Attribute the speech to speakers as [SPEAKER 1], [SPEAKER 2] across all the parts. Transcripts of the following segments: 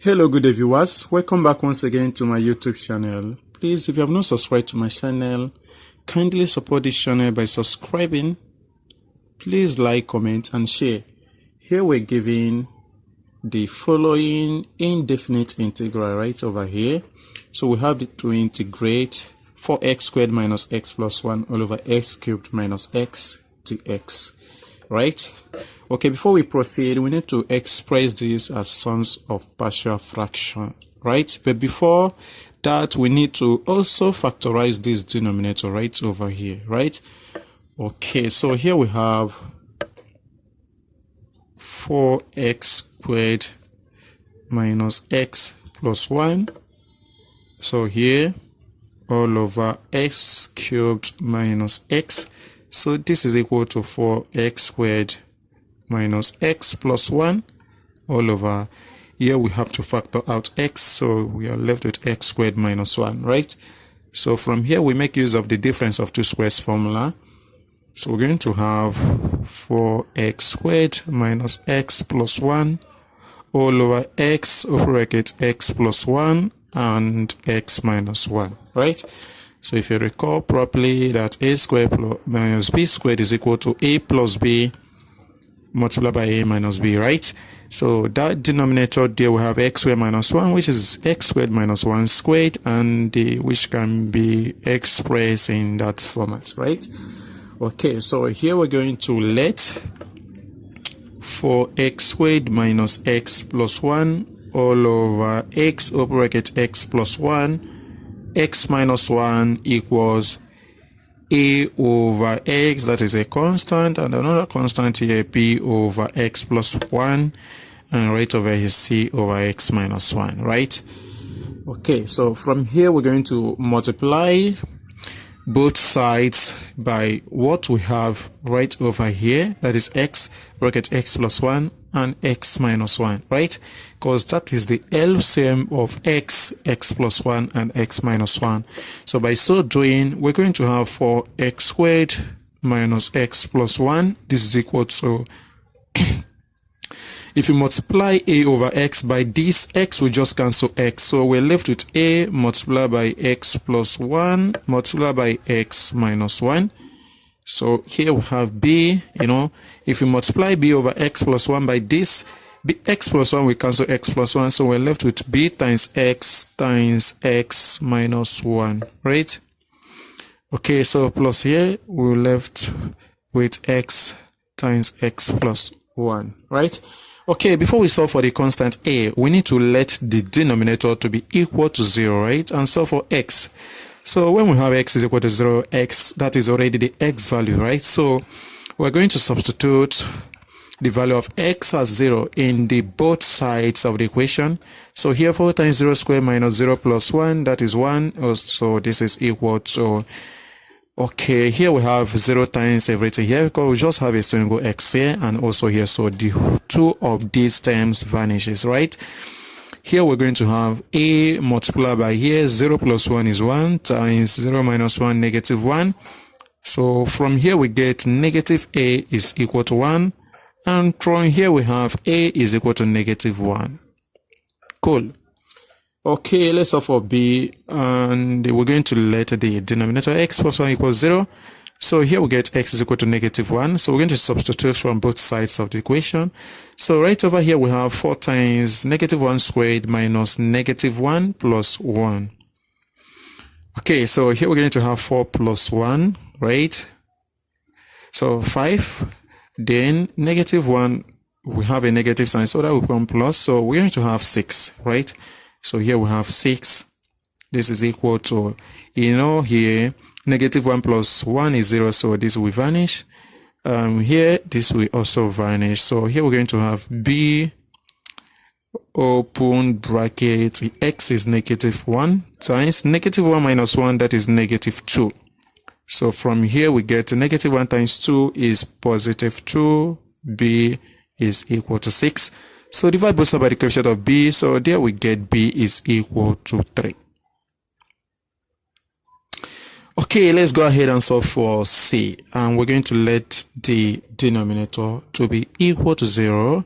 [SPEAKER 1] Hello, good day viewers. Welcome back once again to my YouTube channel. Please, if you have not subscribed to my channel, kindly support this channel by subscribing. Please like, comment and share. Here we're giving the following indefinite integral right over here. So we have to integrate 4x squared minus x plus 1 all over x cubed minus x dx. Right? Okay, before we proceed, we need to express this as sums of partial fraction, right? But before that, we need to also factorize this denominator right over here, right? Okay, so here we have 4x squared minus x plus 1. So here, all over x cubed minus x. So this is equal to 4x squared minus x plus 1 all over. Here we have to factor out x, so we are left with x squared minus 1, right? So from here we make use of the difference of two squares formula. So we're going to have 4x squared minus x plus 1 all over x, open bracket x plus 1 and x minus 1, right? So if you recall properly that a squared minus b squared is equal to a plus b multiplied by a minus b, right? So that denominator there we have x squared minus 1, which is x squared minus 1 squared, and which can be expressed in that format, right? Okay, so here we're going to let 4x squared minus x plus 1 all over x, open bracket x plus 1, x minus 1 equals a over x, that is a constant, and another constant here, b over x plus 1, and right over here c over x minus 1, right? Okay, so from here we're going to multiply both sides by what we have right over here, that is x bracket x plus 1 and x minus 1, right? Because that is the LCM of x, x plus 1 and x minus 1. So by so doing, we're going to have 4x squared minus x plus 1. This is equal to if you multiply a over x by this, x will just cancel x. So we're left with a multiplied by x plus 1 multiplied by x minus 1. So here we have b, if you multiply b over x plus 1 by this, x plus 1 will cancel x plus 1. So we're left with b times x minus 1, right? Okay, so plus here, we're left with x times x plus 1, right? Okay, before we solve for the constant a, we need to let the denominator to be equal to 0, right? And solve for x. So when we have x is equal to 0, x, that is already the x value, right? So we're going to substitute the value of x as 0 in the both sides of the equation. So here 4 times 0 squared minus 0 plus 1, that is 1. So this is equal to, okay, here we have 0 times everything here because we just have a single x here and also here. So the two of these terms vanishes, right? Here we're going to have a multiplied by here, 0 plus 1 is 1 times 0 minus 1, negative 1. So from here we get negative a is equal to 1. And from here we have a is equal to negative 1. Cool. Okay, let's solve for b, and we're going to let the denominator x plus 1 equals 0. So here we get x is equal to negative 1. So we're going to substitute from both sides of the equation. So right over here we have 4 times negative 1 squared minus negative 1 plus 1. Okay, so here we're going to have 4 plus 1, right? So 5. Then negative 1, we have a negative sign, so that will become plus. So we're going to have 6, right? So here we have 6. This is equal to, here, negative 1 plus 1 is 0, so this will vanish. Here, this will also vanish. So here we're going to have b, open bracket, x is negative 1 times negative 1 minus 1, that is negative 2. So from here we get negative 1 times 2 is positive 2, b is equal to 6. So divide both sides by the coefficient of b, so there we get b is equal to 3. Okay, let's go ahead and solve for c, and we're going to let the denominator to be equal to 0.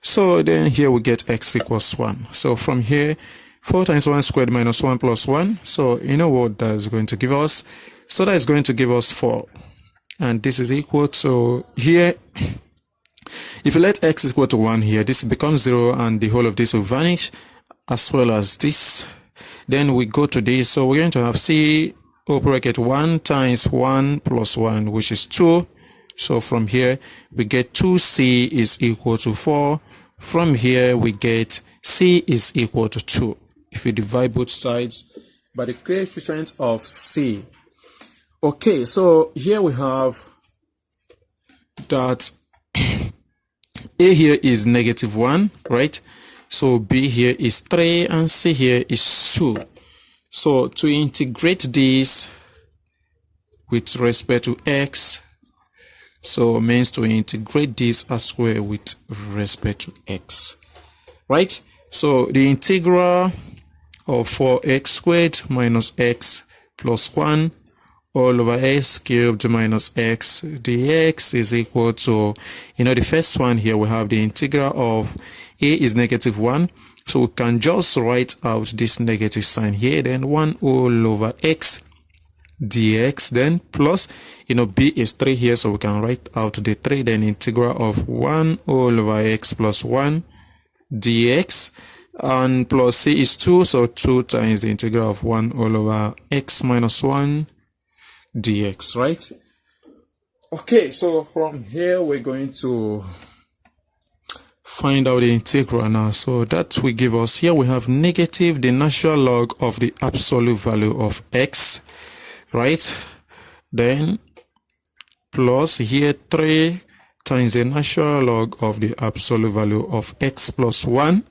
[SPEAKER 1] So then here we get x equals 1. So from here, 4 times 1 squared minus 1 plus 1. So you know what that is going to give us? So that is going to give us 4. And this is equal to here. If you let x equal to 1 here, this becomes 0 and the whole of this will vanish, as well as this. Then we go to this. So we're going to have c open bracket 1 times 1 plus 1, which is 2. So from here, we get 2c is equal to 4. From here, we get c is equal to 2. If you divide both sides by the coefficient of c. Okay, so here we have that a here is -1, right? So b here is 3 and c here is 2. So to integrate this with respect to x, so means to integrate this as well with respect to x, right? So the integral of 4x squared minus x plus 1 all over x cubed minus x dx is equal to, the first one here we have the integral of a is -1. So we can just write out this negative sign here, then 1 all over x dx, then plus, b is 3 here, so we can write out the 3, then integral of 1 all over x plus 1 dx, and plus c is 2, so 2 times the integral of 1 all over x minus 1 dx, right? Okay, so from here we're going to find out the integral now. So that will give us, here we have negative the natural log of the absolute value of x, right? Then plus here 3 times the natural log of the absolute value of x plus 1.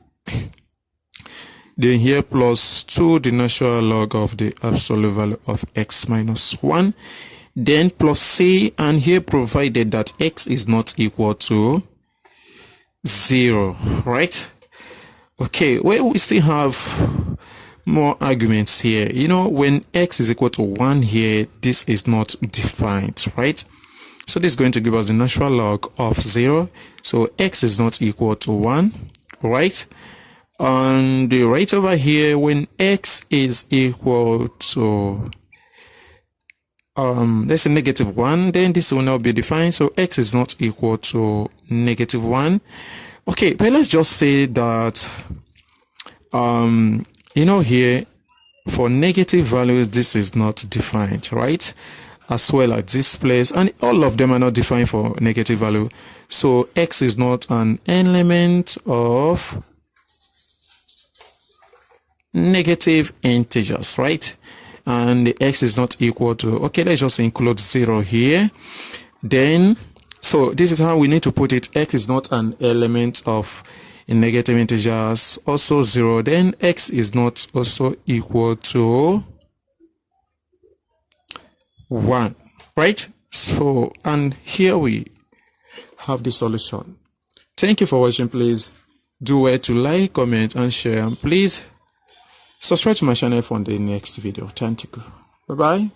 [SPEAKER 1] Then here plus 2 the natural log of the absolute value of x minus 1. Then plus c, and here provided that x is not equal to 0, right? Okay, well, we still have more arguments here. When x is equal to 1 here, this is not defined, right? So this is going to give us the natural log of 0. So x is not equal to 1, right? And right over here, when x is equal to let's say -1, then this will now be defined. So x is not equal to -1. Okay, but let's just say that here for negative values this is not defined, right? As well as this place, and all of them are not defined for negative value. So x is not an element of negative integers, right? And the x is not equal to, okay, let's just include 0 here. Then, so this is how we need to put it. X is not an element of negative integers, also 0. Then x is not also equal to 1, right? So, and here we have the solution. Thank you for watching. Please do well to like, comment, and share, and please subscribe to my channel for the next video. Thank you. Bye bye.